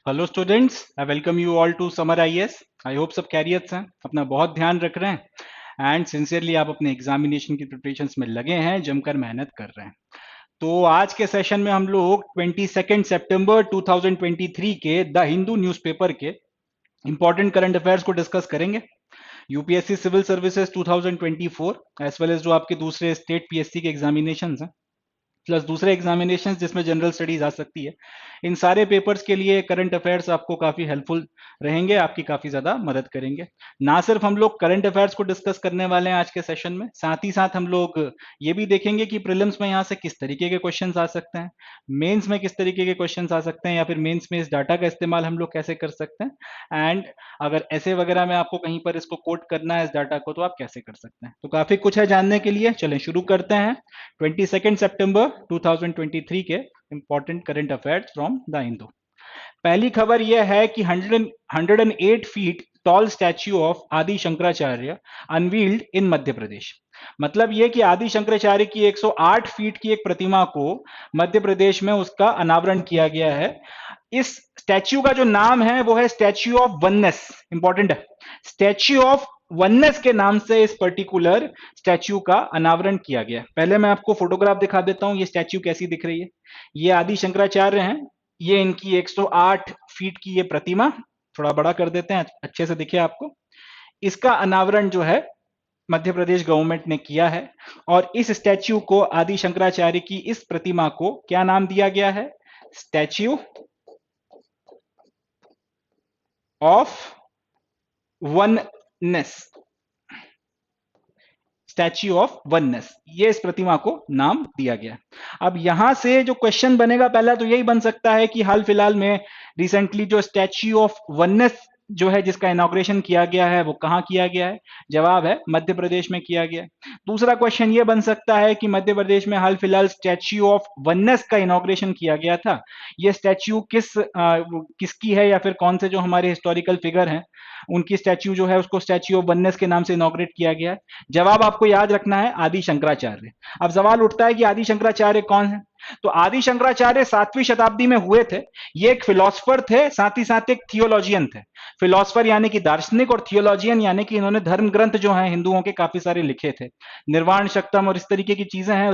Hello students, I welcome you all to Samar IAS. I hope सब कैरियर्स हैं, अपना बहुत ध्यान रख रहे हैं एंड सिंसियरली आप अपने एग्जामिनेशन की प्रिपरेशंस में लगे हैं, जमकर मेहनत कर रहे हैं। तो आज के सेशन में हम लोग 22 सितंबर 2023 के द हिंदू न्यूज़पेपर के इंपॉर्टेंट करंट अफेयर्स को डिस्कस करेंगे। UPSC civil services 2024 as well as जो आपके दूसरे स्टेट पीएससी के एग्जामिनेशन हैं, प्लस दूसरे एग्जामिनेशंस जिसमें जनरल स्टडीज आ सकती है, इन सारे पेपर्स के लिए करंट अफेयर्स आपको काफ़ी हेल्पफुल रहेंगे, आपकी काफ़ी ज़्यादा मदद करेंगे। ना सिर्फ हम लोग करंट अफेयर्स को डिस्कस करने वाले हैं आज के सेशन में, साथ ही साथ हम लोग ये भी देखेंगे कि प्रीलिम्स में यहाँ से किस तरीके के क्वेश्चंस आ सकते हैं, मेंस में किस तरीके के क्वेश्चंस आ सकते हैं, या फिर मेंस में इस डाटा का इस्तेमाल हम लोग कैसे कर सकते हैं, एंड अगर ऐसे वगैरह में आपको कहीं पर इसको कोट करना है इस डाटा को, तो आप कैसे कर सकते हैं। तो काफ़ी कुछ है जानने के लिए, चलें शुरू करते हैं 22 सितंबर 2023 के important current affairs from the Hindu. पहली खबर यह है कि 108 फीट टॉल स्टैच्यू ऑफ आदि शंकराचार्य अनवील्ड इन मध्य प्रदेश। मतलब यह कि आदि शंकराचार्य की 108 फीट की एक प्रतिमा को मध्य प्रदेश में उसका अनावरण किया गया है। इस स्टैच्यू का जो नाम है वो है स्टैच्यू ऑफ वननेस। इंपॉर्टेंट है, स्टैच्यू ऑफ वननेस के नाम से इस पर्टिकुलर स्टैच्यू का अनावरण किया गया। पहले मैं आपको फोटोग्राफ दिखा देता हूं, ये स्टैच्यू कैसी दिख रही है। ये आदि शंकराचार्य हैं, ये इनकी 108 फीट की ये प्रतिमा, थोड़ा बड़ा कर देते हैं अच्छे से दिखे आपको। इसका अनावरण जो है मध्य प्रदेश गवर्नमेंट ने किया है, और इस स्टैच्यू को, आदि शंकराचार्य की इस प्रतिमा को क्या नाम दिया गया है? Statue of oneness. Statue of oneness, ये इस प्रतिमा को नाम दिया गया। अब यहां से जो क्वेश्चन बनेगा पहला तो यही बन सकता है कि हाल फिलहाल में रिसेंटली जो स्टैच्यू ऑफ वननेस जो है जिसका इनॉग्रेशन किया गया है वो कहां किया गया है? जवाब है मध्य प्रदेश में किया गया। दूसरा क्वेश्चन ये बन सकता है कि मध्य प्रदेश में हाल फिलहाल स्टैच्यू ऑफ वननेस का इनॉग्रेशन किया गया था, ये स्टैच्यू किसकी है, या फिर कौन से जो हमारे हिस्टोरिकल फिगर हैं उनकी स्टैच्यू जो है उसको स्टैच्यू ऑफ वननेस के नाम से इनॉग्रेट किया गया है। जवाब आपको याद रखना है आदि शंकराचार्य। अब सवाल उठता है कि आदि शंकराचार्य कौन है? तो आदि शंकराचार्य 7वीं शताब्दी में हुए थे। ये एक फिलोसफर थे, साथ ही साथ एक थियोलॉजियन थे। फिलोसफर यानी कि दार्शनिक, और थियोलॉजियन यानी कि इन्होंने धर्म ग्रंथ जो हैं हिंदुओं के काफी सारे लिखे थे। निर्वाण शक्तम और इस तरीके की चीजें हैं,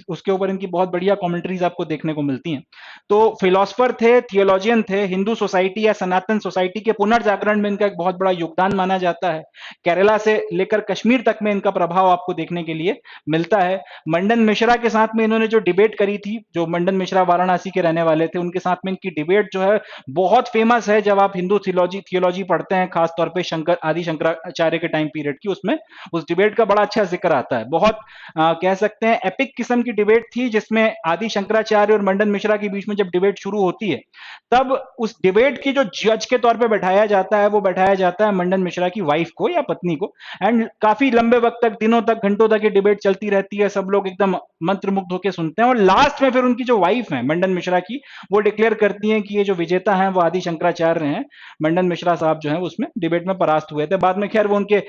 उसके ऊपर इनकी बहुत बढ़िया कमेंट्रीज आपको देखने को मिलती हैं। तो फिलोसफर थे, थियोलॉजियन थे, हिंदू सोसाइटी या सनातन सोसाइटी के पुनर्जागरण में इनका एक बहुत बड़ा योगदान माना जाता है। केरला से लेकर कश्मीर तक में इनका प्रभाव आपको देखने के लिए मिलता है। मंडन मिश्रा के साथ में इन्होंने जो डिबेट करी थी, जो मंडन मिश्रा वाराणसी के रहने वाले थे, उनके साथ में इनकी डिबेट जो है बहुत फेमस है। जब आप हिंदू थियोलॉजी पढ़ते हैं, खासतौर पे आदि शंकराचार्य के टाइम पीरियड की, उसमें उस डिबेट का बड़ा अच्छा जिक्र आता है। बहुत कह सकते हैं एपिक किस्म की डिबेट थी, जिसमें आदि शंकराचार्य और मंडन मिश्रा के बीच में जब डिबेट शुरू होती है, तब उस डिबेट की जो जज के तौर पे बैठाया जाता है वो बैठाया जाता है मंडन मिश्रा की वाइफ को या पत्नी को। एंड काफी लंबे वक्त तक, दिनों तक, घंटों तक ये डिबेट चलती रहती है, सब लोग एकदम मंत्रमुग्ध होकर सुनते हैं, और लास्ट में फिर उनकी जो वाइफ है मंडन मिश्रा की, वो डिक्लेयर करती हैं कि ये जो विजेता हैं वो आदि शंकराचार्य हैं। मंडन मिश्रा साहब जो है उसमें डिबेट में परास्त हुए थे। बाद में खैर वो उनके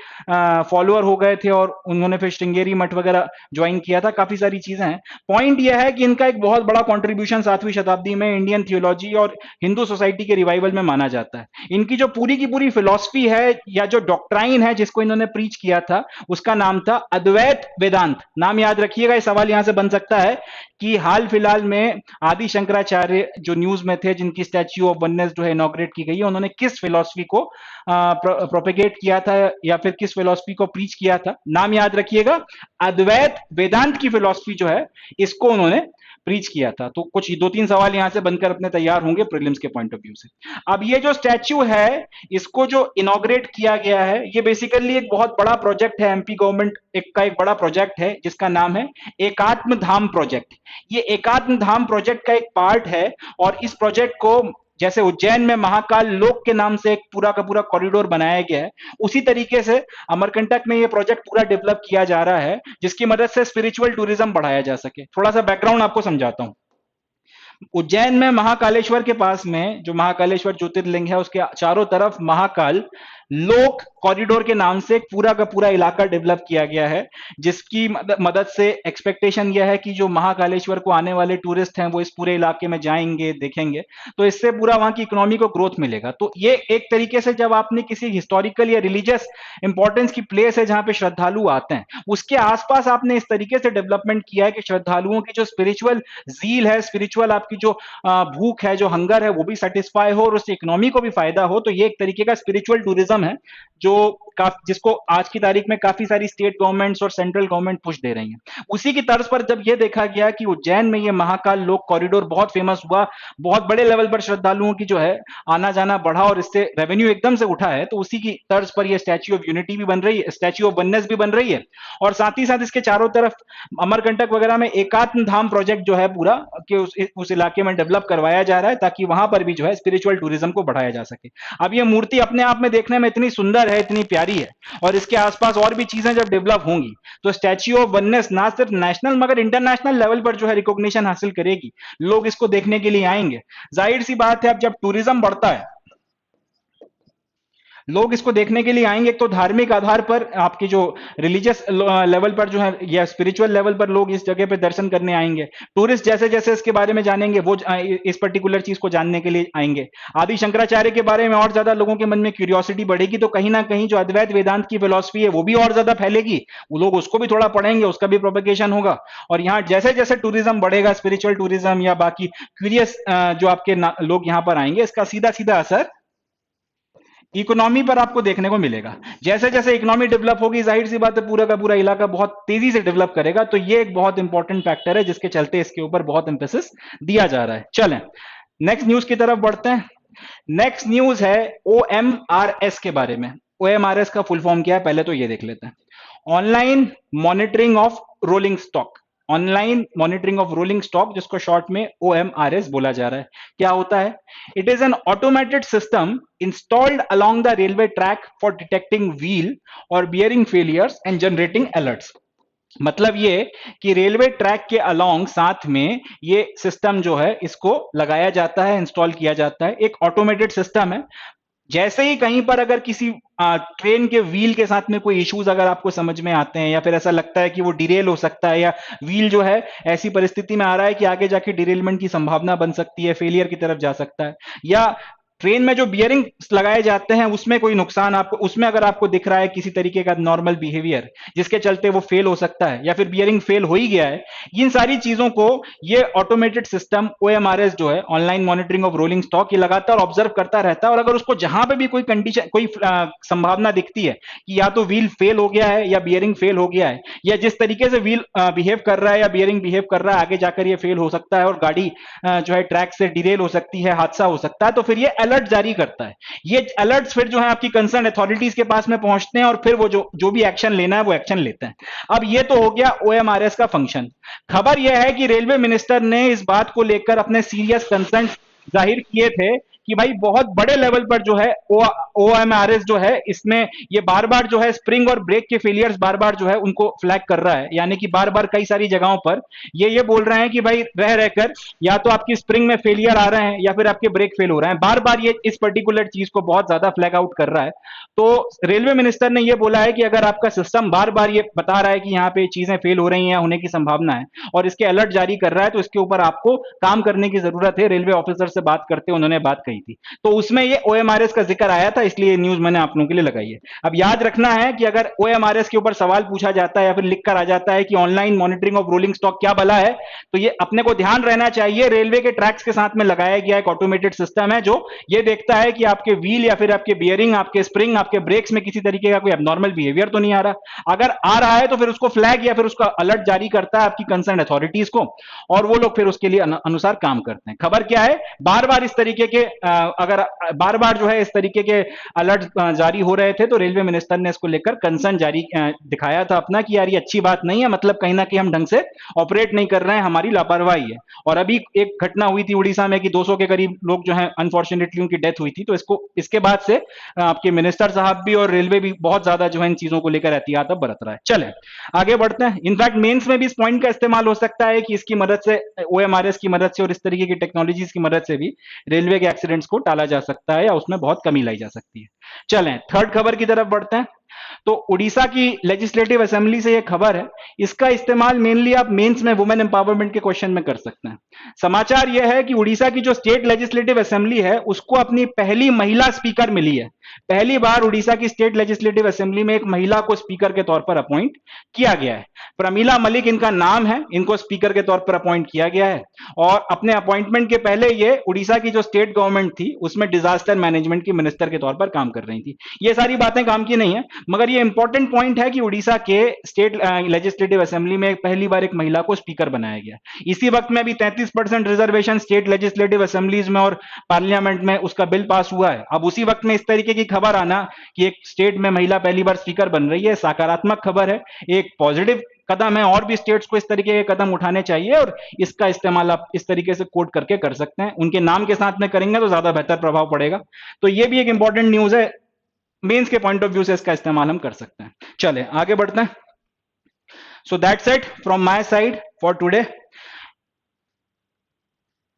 फॉलोअर हो गए थे, और उन्होंने फिर श्रृंगेरी मठ वगैरह ज्वाइन किया था। काफी सारी चीजें हैं। पॉइंट यह है कि इनका एक बहुत बड़ा कंट्रीब्यूशन 7वीं शताब्दी में इंडियन थियोलॉजी और हिंदू सोसाइटी के रिवाइवल में माना जाता है। इनकी जो पूरी की पूरी फिलॉसफी है, या जो डॉक्ट्राइन है जिसको इन्होंने प्रीच किया था, उसका नाम था अद्वैत वेदांत। नाम याद रखिएगा, ये सवाल यहां से बन सकता है कि हाल फिलहाल में आदि शंकराचार्य जो न्यूज में थे, जिनकी स्टैच्यू ऑफ वननेस जो है इनॉग्रेट की गई है, उन्होंने किस फिलॉसफी को प्रोपेगेट किया था, या फिर किस फिलॉसफी को प्रीच किया था? नाम याद रखिएगा, अद्वैत वेदांत की फिलॉसफी जो है इसको उन्होंने प्रीच किया था। तो कुछ 2-3 सवाल यहां से बनकर अपने तैयार होंगे प्रीलिम्स के पॉइंट ऑफ व्यू से। अब ये जो स्टैच्यू है, इसको जो इनॉग्रेट किया गया है, ये बेसिकली एक बहुत बड़ा प्रोजेक्ट है, एमपी गवर्नमेंट एक बड़ा प्रोजेक्ट है जिसका नाम है एकात्म धाम प्रोजेक्ट। ये एकात्म धाम प्रोजेक्ट का एक पार्ट है, और इस प्रोजेक्ट को जैसे उज्जैन में महाकाल लोक के नाम से एक पूरा का पूरा कॉरिडोर बनाया गया है, उसी तरीके से अमरकंटक में ये प्रोजेक्ट पूरा डेवलप किया जा रहा है, जिसकी मदद से स्पिरिचुअल टूरिज्म बढ़ाया जा सके। थोड़ा सा बैकग्राउंड आपको समझाता हूं। उज्जैन में महाकालेश्वर के पास में जो महाकालेश्वर ज्योतिर्लिंग है, उसके चारों तरफ महाकाल लोक कॉरिडोर के नाम से एक पूरा का पूरा इलाका डेवलप किया गया है, जिसकी मदद से एक्सपेक्टेशन यह है कि जो महाकालेश्वर को आने वाले टूरिस्ट हैं वो इस पूरे इलाके में जाएंगे, देखेंगे, तो इससे पूरा वहां की इकोनॉमी को ग्रोथ मिलेगा। तो ये एक तरीके से जब आपने किसी हिस्टोरिकल या रिलीजियस इंपॉर्टेंस की प्लेस है जहां पे श्रद्धालु आते हैं, उसके आसपास आपने इस तरीके से डेवलपमेंट किया है कि श्रद्धालुओं की जो स्पिरिचुअल जील है, स्पिरिचुअल आपकी जो भूख है, जो हंगर है, वो भी सेटिस्फाई हो और उससे इकोनॉमी को भी फायदा हो। तो ये एक तरीके का स्पिरिचुअल टूरिज्म है जो जिसको आज की तारीख में काफी सारी स्टेट गवर्नमेंट्स और सेंट्रल गवर्नमेंट पुश दे रही हैं। उसी की तर्ज पर जब यह देखा गया कि उज्जैन में ये महाकाल लोक कॉरिडोर बहुत फेमस हुआ, बहुत बड़े लेवल पर श्रद्धालुओं की जो है आना जाना बढ़ा और इससे रेवेन्यू एकदम से उठा है, तो उसी की तर्ज पर यह स्टैच्यू ऑफ यूनिटी भी बन रही है, स्टैच्यू ऑफ वननेस भी बन रही है, और साथ ही साथ इसके चारों तरफ अमरकंटक वगैरह में एकात्म धाम प्रोजेक्ट जो है पूरा कि उस इलाके में डेवलप करवाया जा रहा है ताकि वहां पर भी जो है स्पिरिचुअल टूरिज्म को बढ़ाया जा सके। अब ये मूर्ति अपने आप में देखने में इतनी सुंदर है, इतनी प्यारी है, और इसके आसपास और भी चीजें जब डेवलप होंगी तो स्टैच्यू ऑफ वननेस ना सिर्फ नेशनल मगर इंटरनेशनल लेवल पर जो है रिकॉग्निशन हासिल करेगी, लोग इसको देखने के लिए आएंगे। जाहिर सी बात है, अब जब टूरिज्म बढ़ता है लोग इसको देखने के लिए आएंगे। एक तो धार्मिक आधार पर आपकी जो रिलीजियस लेवल पर जो है या स्पिरिचुअल लेवल पर लोग इस जगह पे दर्शन करने आएंगे। टूरिस्ट जैसे जैसे इसके बारे में जानेंगे वो इस पर्टिकुलर चीज को जानने के लिए आएंगे। आदि शंकराचार्य के बारे में और ज्यादा लोगों के मन में क्यूरियोसिटी बढ़ेगी, तो कहीं ना कहीं जो अद्वैत वेदांत की फिलॉसफी है वो भी और ज्यादा फैलेगी, वो लोग उसको भी थोड़ा पढ़ेंगे, उसका भी प्रोपेगेशन होगा। और यहाँ जैसे जैसे टूरिज्म बढ़ेगा, स्पिरिचुअल टूरिज्म या बाकी क्यूरियस जो आपके लोग यहाँ पर आएंगे, इसका सीधा सीधा असर इकोनॉमी पर आपको देखने को मिलेगा। जैसे जैसे इकोनॉमी डेवलप होगी, जाहिर सी बात है पूरा का पूरा इलाका बहुत तेजी से डेवलप करेगा। तो ये एक बहुत इंपॉर्टेंट फैक्टर है जिसके चलते इसके ऊपर बहुत एम्फेसिस दिया जा रहा है। चलें नेक्स्ट न्यूज की तरफ बढ़ते हैं। नेक्स्ट न्यूज है OMRS के बारे में। OMRS का फुल फॉर्म क्या है पहले तो ये देख लेते हैं। Online monitoring of rolling stock. Online monitoring of rolling stock, जिसको शॉर्ट में OMRS बोला जा रहा है। क्या होता है? It is an automated system installed along the railway track for detecting wheel और bearing failures and generating alerts. मतलब ये कि रेलवे ट्रैक के अलोंग साथ में ये सिस्टम जो है इसको लगाया जाता है, इंस्टॉल किया जाता है। एक ऑटोमेटेड सिस्टम है। जैसे ही कहीं पर अगर किसी ट्रेन के व्हील के साथ में कोई इश्यूज अगर आपको समझ में आते हैं या फिर ऐसा लगता है कि वो डिरेल हो सकता है या व्हील जो है ऐसी परिस्थिति में आ रहा है कि आगे जाके डिरेलमेंट की संभावना बन सकती है, फेलियर की तरफ जा सकता है, या ट्रेन में जो बियरिंग लगाए जाते हैं उसमें कोई नुकसान आपको, उसमें अगर आपको दिख रहा है किसी तरीके का नॉर्मल बिहेवियर जिसके चलते वो फेल हो सकता है या फिर बियरिंग फेल हो ही गया है, इन सारी चीजों को ये ऑटोमेटेड सिस्टम OMRS जो है online monitoring of rolling stock ये लगातार ऑब्जर्व करता रहता है। और अगर उसको जहां पे भी कोई कंडीशन, कोई संभावना दिखती है कि या तो व्हील फेल हो गया है या बियरिंग फेल हो गया है, या जिस तरीके से व्हील बिहेव कर रहा है या बियरिंग बिहेव कर रहा है आगे जाकर ये फेल हो सकता है और गाड़ी जो है ट्रैक से डिरेल हो सकती है, हादसा हो सकता है, तो फिर ये अलर्ट जारी करता है। ये अलर्ट्स फिर जो है आपकी कंसर्न अथॉरिटीज के पास में पहुंचते हैं और फिर वो जो भी एक्शन लेना है वो एक्शन लेते हैं। अब ये तो हो गया OMRS का फंक्शन। खबर यह है कि रेलवे मिनिस्टर ने इस बात को लेकर अपने सीरियस कंसर्न जाहिर किए थे कि भाई बहुत बड़े लेवल पर जो है OMRS जो है इसमें ये बार बार जो है स्प्रिंग और ब्रेक के फेलियर्स बार बार जो है उनको फ्लैग कर रहा है। यानी कि बार बार कई सारी जगहों पर ये बोल रहे हैं कि भाई रह रहकर या तो आपकी स्प्रिंग में फेलियर आ रहे हैं या फिर आपके ब्रेक फेल हो रहे हैं, बार बार ये इस पर्टिकुलर चीज को बहुत ज्यादा फ्लैग आउट कर रहा है। तो रेलवे मिनिस्टर ने ये बोला है कि अगर आपका सिस्टम बार बार ये बता रहा है कि यहाँ पे चीजें फेल हो रही हैं, होने की संभावना है और इसके अलर्ट जारी कर रहा है, तो इसके ऊपर आपको काम करने की जरूरत है। रेलवे ऑफिसर से बात करते उन्होंने बात कही थी, तो उसमें ये OMRS का जिक्र आया था, इसलिए न्यूज मैंने आप लोगों के लिए लगाई है। अब याद रखना है कि अगर OMRS के ऊपर सवाल पूछा जाता है या फिर लिख कर आ जाता है कि online monitoring of rolling stock क्या भला है, तो ये अपने को ध्यान रहना चाहिए रेलवे के ट्रैक्स के साथ में लगाया गया एक ऑटोमेटेड सिस्टम है जो ये देखता है कि आपके व्हील या फिर आपके बियरिंग, आपके स्प्रिंग, आपके ब्रेक्स में किसी तरीके का कोई एबनॉर्मल बिहेवियर तो नहीं आ रहा। अगर आ रहा है तो फिर उसको फ्लैग या फिर उसका अलर्ट जारी करता है आपकी कंसर्न अथॉरिटीज को, और वो लोग फिर उसके लिए अनुसार काम करते हैं। खबर क्या है? बार बार इस तरीके के अगर बार बार जो है इस तरीके के अलर्ट जारी हो रहे थे तो रेलवे मिनिस्टर ने इसको लेकर कंसर्न जारी दिखाया था अपना कि यार ये अच्छी बात नहीं है, मतलब कहीं ना कहीं हम ढंग से ऑपरेट नहीं कर रहे हैं, हमारी लापरवाही है। और अभी एक घटना हुई थी उड़ीसा में कि 200 के करीब लोग जो है अनफॉर्चुनेटली उनकी डेथ हुई थी, तो इसके बाद से आपके मिनिस्टर साहब भी और रेलवे भी बहुत ज्यादा जो है इन चीजों को लेकर एहतियात अब बरत रहा है। चले आगे बढ़ते हैं। इनफैक्ट मेंस में भी इस पॉइंट का इस्तेमाल हो सकता है कि इसकी मदद से OMRS की मदद से और इस तरीके की टेक्नोलॉजीज की मदद से भी रेलवे के एक्सीडेंट एलिमेंट्स को टाला जा सकता है या उसमें बहुत कमी लाई जा सकती है। चलें थर्ड खबर की तरफ बढ़ते हैं। तो उड़ीसा की लेजिस्लेटिव असेंबली से यह खबर है, इसका इस्तेमाल मेनली आप मेंस में वुमेन एम्पावरमेंट के क्वेश्चन में कर सकते हैं। समाचार यह है कि उड़ीसा की जो स्टेट लेजिस्लेटिव असेंबली है उसको अपनी पहली महिला स्पीकर मिली है। पहली बार उड़ीसा की स्टेट लेजिस्लेटिव असेंबली में एक महिला को स्पीकर के तौर पर अपॉइंट किया गया है। प्रमीला मलिक इनका नाम है, इनको स्पीकर के तौर पर अपॉइंट किया गया है। और अपने अपॉइंटमेंट के पहले ये उड़ीसा की जो स्टेट गवर्नमेंट थी उसमें डिजास्टर मैनेजमेंट की मिनिस्टर के तौर पर काम कर रही थी। ये सारी बातें काम की नहीं है, मगर ये इंपॉर्टेंट पॉइंट है कि उड़ीसा के स्टेट लेजिस्लेटिव असेंबली में पहली बार एक महिला को स्पीकर बनाया गया। इसी वक्त में भी 33% रिजर्वेशन स्टेट लेजिस्लेटिव असेंबलीज में और पार्लियामेंट में उसका बिल पास हुआ है। अब उसी वक्त में इस तरीके की खबर आना कि एक स्टेट में महिला पहली बार स्पीकर बन रही है, सकारात्मक खबर है, एक पॉजिटिव कदम है। और भी स्टेट्स को इस तरीके के कदम उठाने चाहिए और इसका इस्तेमाल आप इस तरीके से कोड करके कर सकते हैं। उनके नाम के साथ में करेंगे तो ज्यादा बेहतर प्रभाव पड़ेगा। तो ये भी एक इंपॉर्टेंट न्यूज है, मेंस के पॉइंट ऑफ व्यू से इसका इस्तेमाल हम कर सकते हैं। चले आगे बढ़ते हैं। So that's it from my side for today.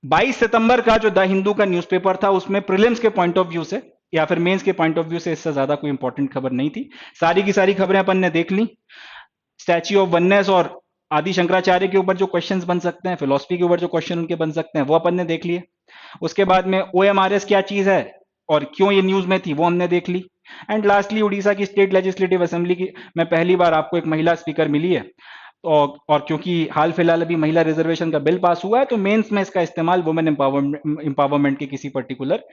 22 सितंबर का जो द हिंदू का न्यूज़पेपर था उसमें प्रीलिम्स के पॉइंट ऑफ व्यू से या फिर मेंस के पॉइंट ऑफ व्यू से इससे ज्यादा कोई इंपॉर्टेंट खबर नहीं थी। सारी की सारी खबरें अपन ने देख ली। स्टैच्यू ऑफ वननेस और आदि शंकराचार्य के ऊपर जो क्वेश्चंस बन सकते हैं, फिलोसफी के ऊपर जो क्वेश्चन उनके बन सकते हैं, वो अपन ने देख लिए। उसके बाद में OMRS क्या चीज है और क्यों ये न्यूज में थी वो हमने देख ली। एंड लास्टली उड़ीसा की स्टेट लेजिस्लेटिव असेंबली की में पहली बार आपको एक महिला स्पीकर मिली है। और क्योंकि हाल फिलहाल अभी महिला रिजर्वेशन का बिल पास हुआ है तो मेंस में इसका इस्तेमाल वुमेन एम्पावरमेंट के किसी पर्टिकुलर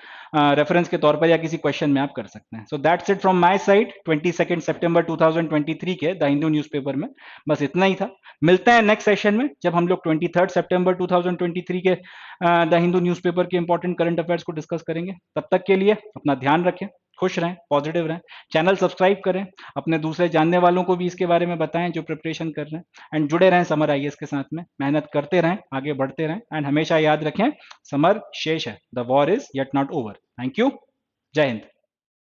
रेफरेंस के तौर पर या किसी क्वेश्चन में आप कर सकते हैं। So that's it from my side 22 सितंबर 2023 के द हिंदू न्यूज़पेपर में बस इतना ही था। मिलते हैं नेक्स्ट सेशन में जब हम लोग 23 सितंबर 2023 के द हिंदू न्यूज़पेपर के इंपॉर्टेंट करंट अफेयर्स को डिस्कस करेंगे। तब तक के लिए अपना ध्यान रखें, खुश रहें, पॉजिटिव रहें, चैनल सब्सक्राइब करें, अपने दूसरे जानने वालों को भी इसके बारे में बताएं जो प्रिपरेशन कर रहे हैं। एंड जुड़े रहें समर IAS के साथ में, मेहनत करते रहें, आगे बढ़ते रहें। एंड हमेशा याद रखें समर शेष है, the war is yet not over. Thank you, जय हिंद।